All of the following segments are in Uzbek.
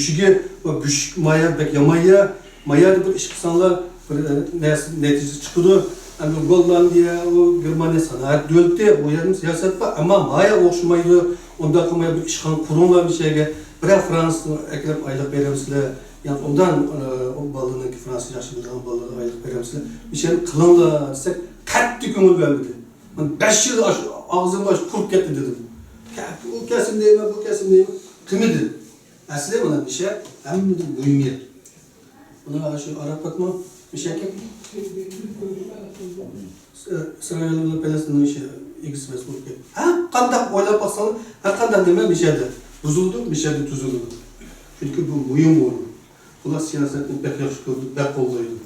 büşüge ve büşük maya bek yamaya maya bir iş kısanlar netice çıkıdı. Yani Gollandiya, o Germaniya sanat döldü, o yarım siyaset var ama maya okşumaydı. Onda kamaya bir işkan kurumlar bir şeyge. Bırak Fransız eklep aylık veremsizler. Yani ondan o balığının ki Fransız yaşlılardan balığı aylık veremsizler. Bir şey kılınla desek katlı kömür vermedi. Ben 5 yıl ağzımı açıp kurup gitti dedim. O kesim değil mi, bu kesim değil mi? Kimidir? Aslında bana bir şey, hem de uymuyor. Buna şu Arap bakma bir şey ki. İsrail'in Palestin'in işi ikisi mesut ki. Ha, kandak oylap baksanız, her kandak deme bir şeydi. Buzuldu, bir şeydi tuzuldu. Çünkü bu mühim oldu. Bunlar siyasetin pek yakışık gördü, pek kolluydu.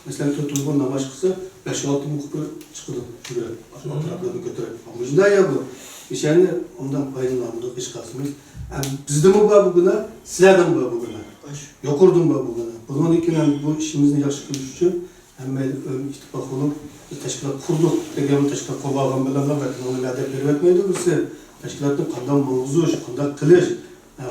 Mesela Türk'ün namaz kısa 5-6 mukbir çıkıldı. Şuraya, başka taraflarını götürerek. Ama şimdi ya bu. Bir şeyini ondan faydalanmadık, iş kasımız. Yani bizde mi var bugüne, sizlerden mi var bugüne? Yokurdum var bugüne. Bunun için bu işimizin yakışık kılış için hemen ittifak olup teşkilat kurduk. Tegemin teşkilat kurbağa belanlar ve onu ladep vermekmeydi birisi. Teşkilatın kandan mavzuş, kandan kılıç.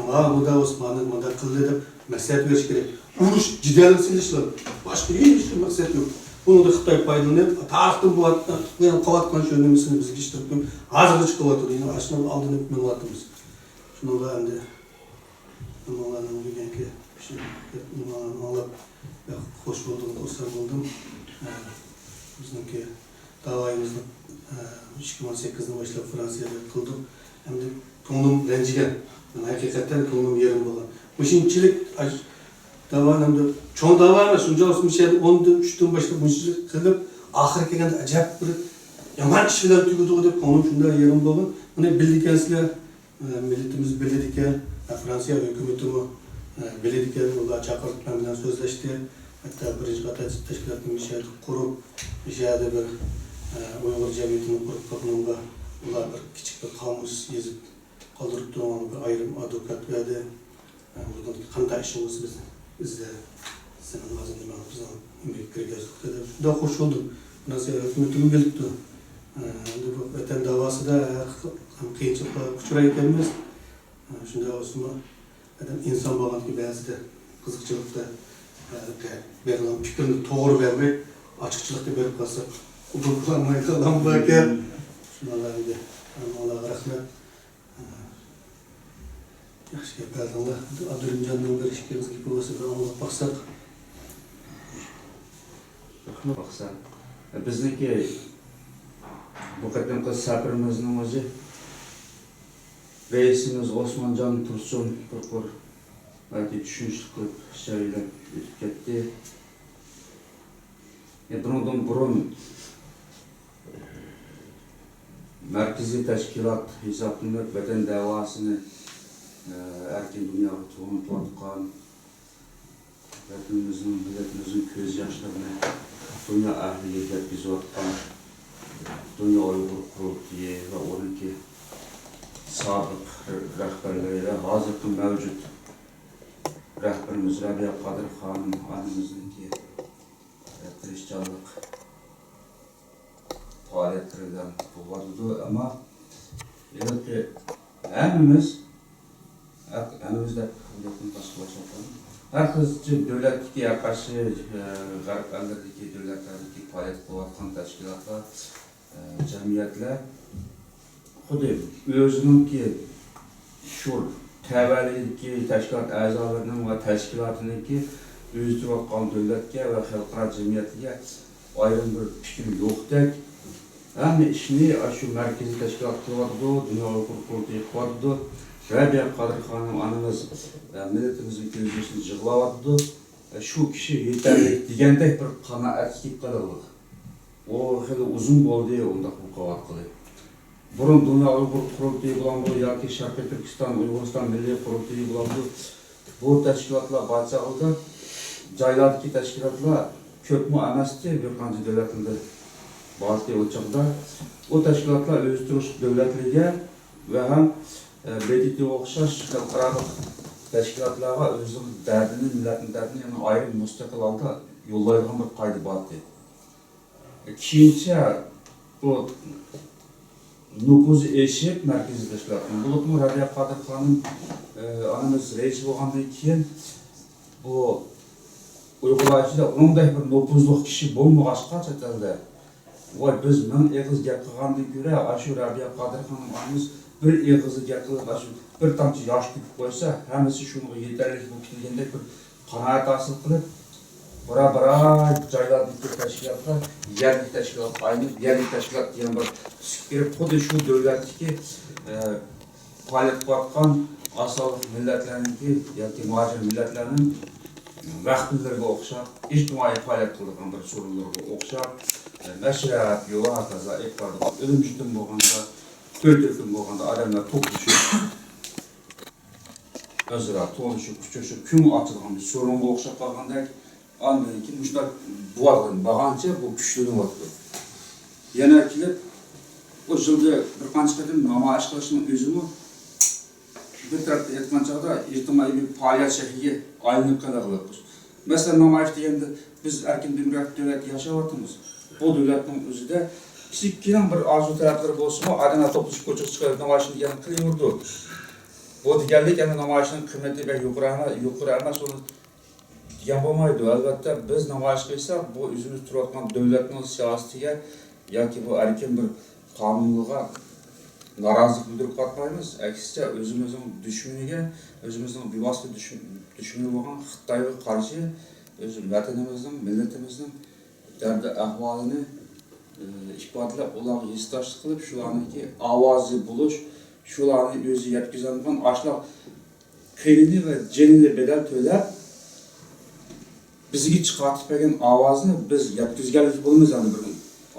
Ama bu da Osman'ın kandan kılıç edip mesleğet veriş gerek. Uğruş, cidelim silişler. Başka hiçbir mesleğet yok. Bunu da Xitay paylanıp, tarixtin bu qavatman şönlemesini biz geçtirip, hazırda çıkıvatır. Yine aşına aldığını hükmün vaatımız. Şunu da hem de Numalarını bilgenki numalarını alıp hoş buldum, dostlar buldum. Bizimki davayımızda 2018'de başlayıp Fransa'ya kıldım. Hem de tonum rencigen. Yani hakikaten tonum yerim olan. Müşinçilik davan hem de çoğun davayla şunca olsun bir şeydi. 13'ten başlayıp müşinçilik kılıp ahir kelgende acayip bir yaman işler tügüdü de tonum şunda yerim olan. Bunu bildikensizler milletimiz belediye Fransa hükümetimi belediye olarak çağırtma bilen sözleşti. Hatta birinci kata teşkilatının bir şeyde kurup bir şeyde bir Uygur cemiyetini kurup kapınımda ular bir küçük bir kamus yazıp kaldırıp duran bir ayrım avukat verdi. Buradan kanıta işimiz bizde senin hazırlamamızdan imrikleri gezdik dedi. Daha hoş oldum. Fransa hükümetimi belirtti. Bu vatan davası da kıyınçılıkla uçurayı gelmez. Şimdi Osman insan bağlı gibi bazı kızıkçılıkta verilen fikrini doğru vermek, açıkçılıkta verip kalsa kullanmayı kalan ki şunlarla bir de Allah'a rahmet. Yaxşı yapardınlar. Abdülhamid'den bir işkemiz gibi olsa da anlatıp baksak. Baksak. Bizdeki bu kadar sabrımızın özü reisimiz Osmancan Tursun Kurkur belki düşünüşlük kılıp şöyle ötüp gitti. Bundan burun merkezi teşkilat hesaplanıp vatan davasını erken dünyada tuğuntulatkan vatanımızın, milletimizin göz yaşlarını dünya ahliyle biz otkan dünya Uygur kurultayı ve onunki sabık rəhbərləri və hazırki mövcud rəhbərimiz Rəbiyə Qadir xanım anımızınki tirişçalıq fəaliyyətlərindən bulvadıdır. Ama elə ki, əmimizdə hükumətin başqalaşaqlarını herkesçi devletki yaklaşık Garip ellerdeki devletlerdeki faaliyet bulvatkan teşkilatlar, cemiyetler Xudu özünün ki şu təvəllüdeki təşkilat əzalarının və təşkilatının ki özürüb qalan dövlətə və xalqara cəmiyyətə ayrım bir fikir yoxdur. Həm işini şu mərkəzi təşkilat qılvadı, dünya Uygur kurultayı qılvadı. Rəbiyə Qadir xanım anımız milletimizin gözünü jığlavadı. Şu kişi yeterli degəndək bir qanaətlik qılırıq. O xeyli uzun oldu onda bu qavat qılır. Burun dünya Uygur kurultayı bulan bu, ya ki Şarkı Türkistan, Uyguristan Milli Kurultayı bulan bu teşkilatlar başçağıldı. Caylardaki teşkilatlar köpmü əməsdi bir qancı devletinde bazı ölçekte. O teşkilatlar öztürüş devletliğe ve hem belirli okşaş xalqaralıq teşkilatlara özünün dərdini, milletin dərdini yani ayrı müstakil halda yollayılan bir qaydı vardı. Kiyinçə bu nüfuzu eşip merkezi teşkilatının. Bulutmu Rabia Kadir Hanım anamız reis bolgandan keyin bu uygulayıcıda onunday bir nüfuzluk kişi bolmagaçka chet elde. Vay biz men egiz gap qilgandan ko'ra ashu Rabia Kadir Hanım anamız bir egizni gap qilib ashu bir tamchi yosh to'kib qo'ysa, hammasi shunga yetarli bo'lib kelgandek bir qanoat hosil qilib bora joylardagi tashkilotlar yerlik tashkilot aynib yerlik tashkilot degan bir tushib kirib xuddi shu davlatdagi faoliyat qilayotgan asolik millatlarniki yoki muhojir millatlarning vaqtlariga o'xshab ijtimoiy faoliyat qiladigan bir so'rinlarga o'xshab nashriyat yo'q hokazo iftorda o'limishdan bo'lganda to'rtkun bo'lganda odamlar to'plashib o'zaro to'lishib kuchashib kun ochilgan bir so'ringa o'xshab qolgandek andan keyin shunday bo'lgancha bu kuchlanyapti. Yana kelib o yilda bir qancha qatim namoyish qilishning o'zimi bir tarafda aytgan chog'da ijtimoiy bir faoliyat shakliga aylanib qoladi. Masalan, namoyish deganda biz erkin demokratik davlatda yashayapmiz. Bu davlatning o'zida kichikgina bir orzu talablari bo'lsa-mu, odamlar to'plashib ko'chaga chiqib namoyishni degan qilaverdi. Bu deganlik yana namoyishning qiymati va yuqori emas, uni degan bo'lmaydi. Albatta biz namoyish qilsak, bu o'zimiz turayotgan davlatning siyosatiga yoki bu erkin bir qonunga norozilik bildirib qolmaymiz. Aksincha o'zimizning dushmaniga, o'zimizning bevosita dushmani bo'lgan Xitoyga qarshi o'z vatanimizning, millatimizning dardi ahvolini ifodalab, ularga hissdoshlik qilib, shularniki ovozi bo'lish, shularni o'zi yetkazadigan ashloq qiyinli va jinli bedel to'lab bizga chiqartib bergan ovozni biz yetkazganlik bo'lamiz. Ana bir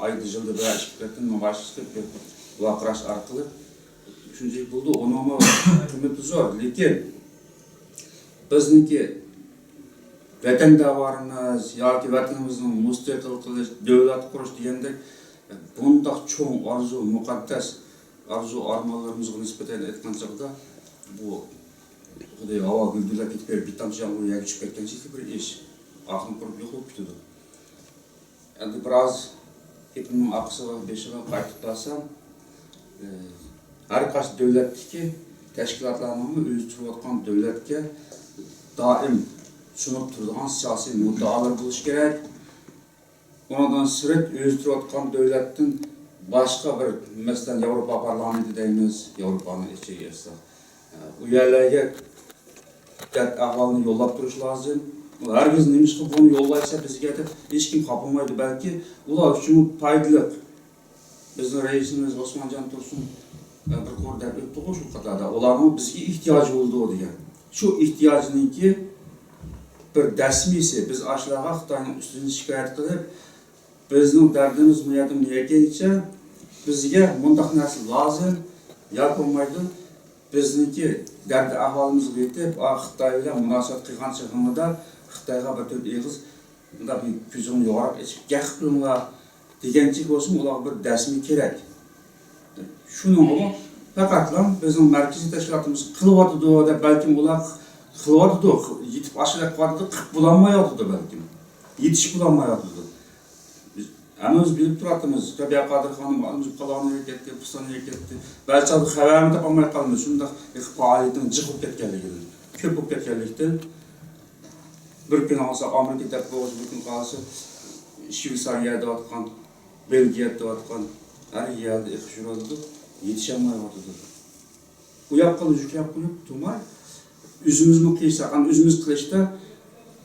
oyda yilda bir ishlatib namoyish qilib vaqirash orqali shunday bo'ldi. Uni ham qiymati zo'r, lekin bizniki vatan davarimiz yoki vatanimizni mustaqil qilish, davlat qurish degandek bundoq cho'ng orzu, muqaddas orzu armonlarimizga nisbatan aytgan chog'da bu xudoy havo guldurlab ketib berib bitamchi yomg'ir yoki tushib ketgancha bir ish aqlim qurib yo'q bo'lib ketadi. Endi biroz hepimning aqsiga beshiga qaytib qolsam, har qaysi davlatdagi tashkilotlarning o'zi turayotgan davlatga doim sunib turadigan siyosiy muddaolar bo'lishi kerak. Ondan sirt o'zi turayotgan davlatdan boshqa bir, masalan, Yevropa parlamenti deymiz, Yevropaning ichiga esa u yerlarga ahvolni yo'llab turish lozim. Herkes neymiş ki bunu yollaysa bizga hiç kim kapılmaydı. Belki ular üçün faydalı. Bizim reisimiz Osmancan Tursun bir konuda öttü şu kadar. Onların bizge ihtiyacı olduğu diye. Şu ihtiyacının ki bir resmisi biz aşağıya Xitayning üstünü şikayet qilib, bizning derdimiz niyetim niye gelince bizge mundaq narsa lazım, yapılmaydı. Bizniki derdi ahvalımızı yetip, Xitay bilan munosabat qilgan chog'imizda Xitayga bir to'rt egiz bunda bir ko'zini yo'g'irib ichib gaq qilinglar deganchik bo'lsin, ularga bir rasmiy kerak. Shuni faqatla bizning markaziy tashkilotimiz qilyotdi deb balkim ular qilyotdi, yetib ashula qilyotdi, qilib bo'lolmayotdi balkim. Yetishib bo'lolmayotdi. Biz bilib turamiz, Rabia Kadir Hanım almış qalanıya ketdi, Pustoniga ketdi. Balki xabarini topolmay qoldi. Shunda faoliyating jiqib ketganligidan, ko'p bo'lib ketganlikdan bir kun olsa Amerikada bo'lsa, bir kun qolsa Shveysariyada o'tgan, Belgiyada o'tgan, har yerda iqishuradi, yetisholmayotdi. Bu yoqqa yuklab qo'yib turmay, o'zimizmi qilsak, o'zimiz qilishda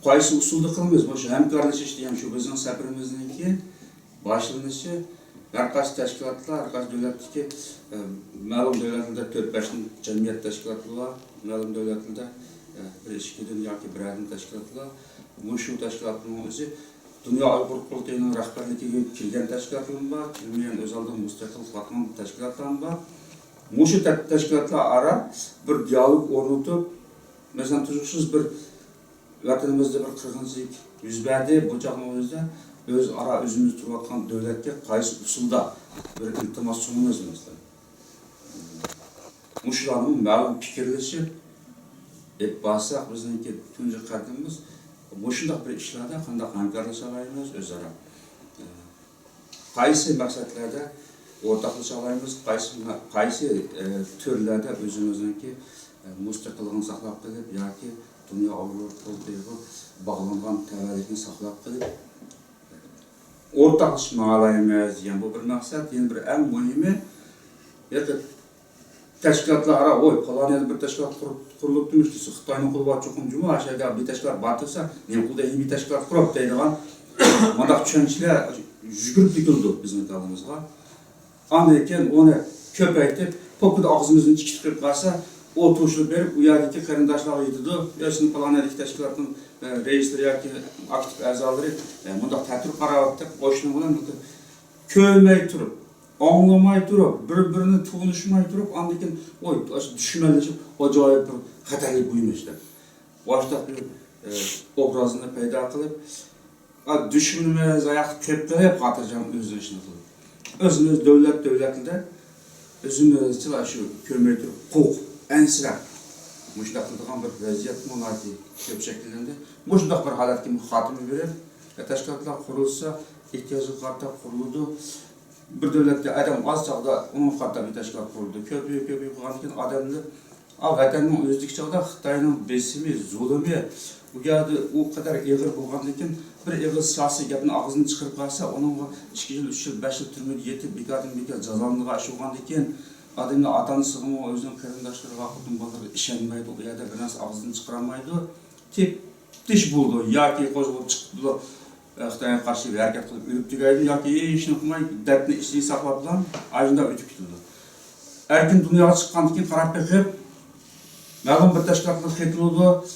qaysi usulda qilamiz? O'sha hamkorlashish degan shu bizning safarimizniki başlanışı, her qaysi tashkilotlar, har qaysi davlatdagi ma'lum davlatlarda 4-5 jamiyat tashkilotlari bor, ma'lum davlatlarda bir ishkidan yoki birorta tashkilotlar. Shu tashkilotning o'zi dunyo Uyg'ur qurultayining rahbarligiga kirgan tashkilotlar bor, kirmagan o'z oldiga mustaqil qatnam tashkilotlar bor. Shu tashkilotlar ara bir dialog o'rnatib, masalan, tuzuqsiz bir vatanimizda bir qirg'inchilik yuz berdi, bu chaqning o'zida öz ara özümüz turayotgan davlatga qaysi usulda bir iltimos sunamiz mesela. Muşlarning ma'lum fikrlashib deb bo'lsak, bizningki tunji qadimimiz mushundaq bir ishlarda qanday hamkorlasha olamiz o'zaro. Qaysi maqsadlarda ортақлаша алайымыз, қайсы түрлерде өзіміздің мұстақилығын сақлап келіп, яки дүния ауруларға бағланған тәуелдігін сақлап келіп, ортақлашма алайымыз. Yani bu bir maksat, yani bir en mühimi, teşkilatlara, oy, falan yani bir teşkilat kurulup demiş ki, Xitay'ın kulu var çokum cuma, aşağıda bir teşkilat batırsa, ne kulda iyi bir teşkilat kurup deydiğen, mandak düşünçler yügürüp dikildi bizim kalımızga. Anlayken onu köpeytip, pokuda ağzımızın çıkıp kalsa, o tuşlu verip, bu yerdeki karindaşlar yedidi. Yaşını falan edik teşkilatın reisleri, yaki aktif əzaları, mandak tətür qaravattık, boşuna olan köymey turup, anlamay durup, birbirini tuğunuşmay durup, anlayken oy düşmeleşip, acayip bir xatarlik buyumuşlar. Başta bir obrazını peyda kılıp, düşmünümüz, ayak köpleri hep hatıracağım özünün işini kılıp. Özümüz devletinde, özümüz için şu köymey durup, kok, ensirap. Muşda kıldığım bir vaziyet monarki köp şekillerinde. Muşda bir halat kimi hatimi verir. Teşkilatlar kurulsa, ihtiyacı karta kuruldu. Bir devlette adam az çağda onun karta bir teşkilat kuruldu. Köpüğü kurulurken adamlı vatanın özlük çağda Xitay'ın besimi, zulümü bu geldi o kadar eğir bulganlıkken bir eğir siyasi yapını ağzını çıkarıp kalsa onun 2 yıl, 3 yıl, 5 yıl türmede yetip bir cazanlığa aşılganlıkken adamla atanı sığımı özünün karindaşları vakıtın baları işenmeydi, o yerde biraz ağzını çıkaramaydı. Tep diş buldu, yaki kozulup çıktı, Xitay'a karşı bir hareket kılıp ürüp tügeydi, yaki işini okumayı, dertini işini sakladılar, ayında ötüp tutuldu. Erkin dünyaya çıkkandıkken karab bekip, mağlum bir teşkilatlık xetildi,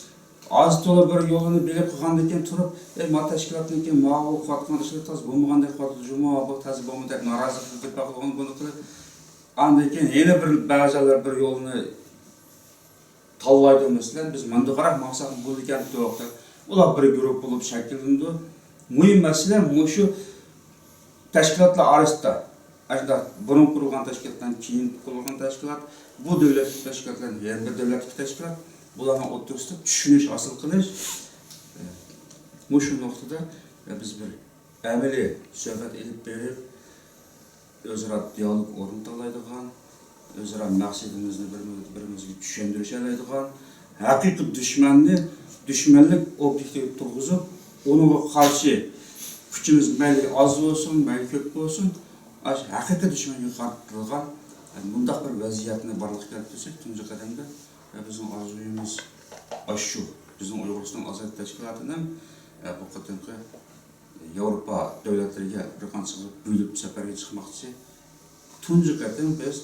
az tola bir yolunu bilip kıkandıkken turup, ma teşkilatlıkken mağı kuatkan dışarı taz, bulmağanda kuatlı cuma, bu tazı bulmadak narazı kılıp bakıp onu bunu kılıp, andayken yeni bir bazılar bir yolunu tallaydı mesela, biz mandıqarak maqsadın bu diken tuğukta, ular bir grup bulup şekillendi. Mühim mesele şu teşkilatlar arasında, aslında bunun kurulgan teşkilattan keyin kurulgan teşkilat, bu devletlik teşkilatlar, yani bir devletlik teşkilat, bularına otursa düşünüş, asıl kılış. Şu noktada biz bir əməli söhbət edip verip, özara diyalog oruntalaydıgan, özara məqsədimizni birimizga düşündürüşəlaydıgan, haqiqi düşmanlık objektiv turğuzup, ona karşı gücümüz məyli az olsun, məyli köp olsun, haqiqi düşmanlığa qarşılayan bundaq bir vəziyyətini barlıq gəlib desək, tuncu qədəmdə bizim arzuyumuz şu, bizim Uyğuristan Azad Təşkilatının bu qatınqı Avrupa devletlerine bir qancha bölüp seferge çıkmakçı. Tuncu kadın biz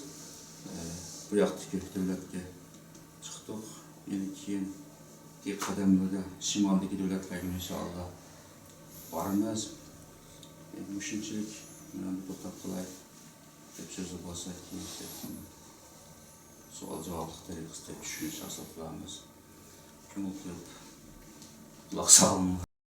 bu yaktaki devletke çıktık. Yani keyin kademlerde şimaldaki devletlerine inşallah varmaz. Müşinçilik bu tapılay hep sözü olsa keyin sual cevaplıkları kısa düşünüş asıl kulağımız. Kim okuyor? Kulak sağlamı.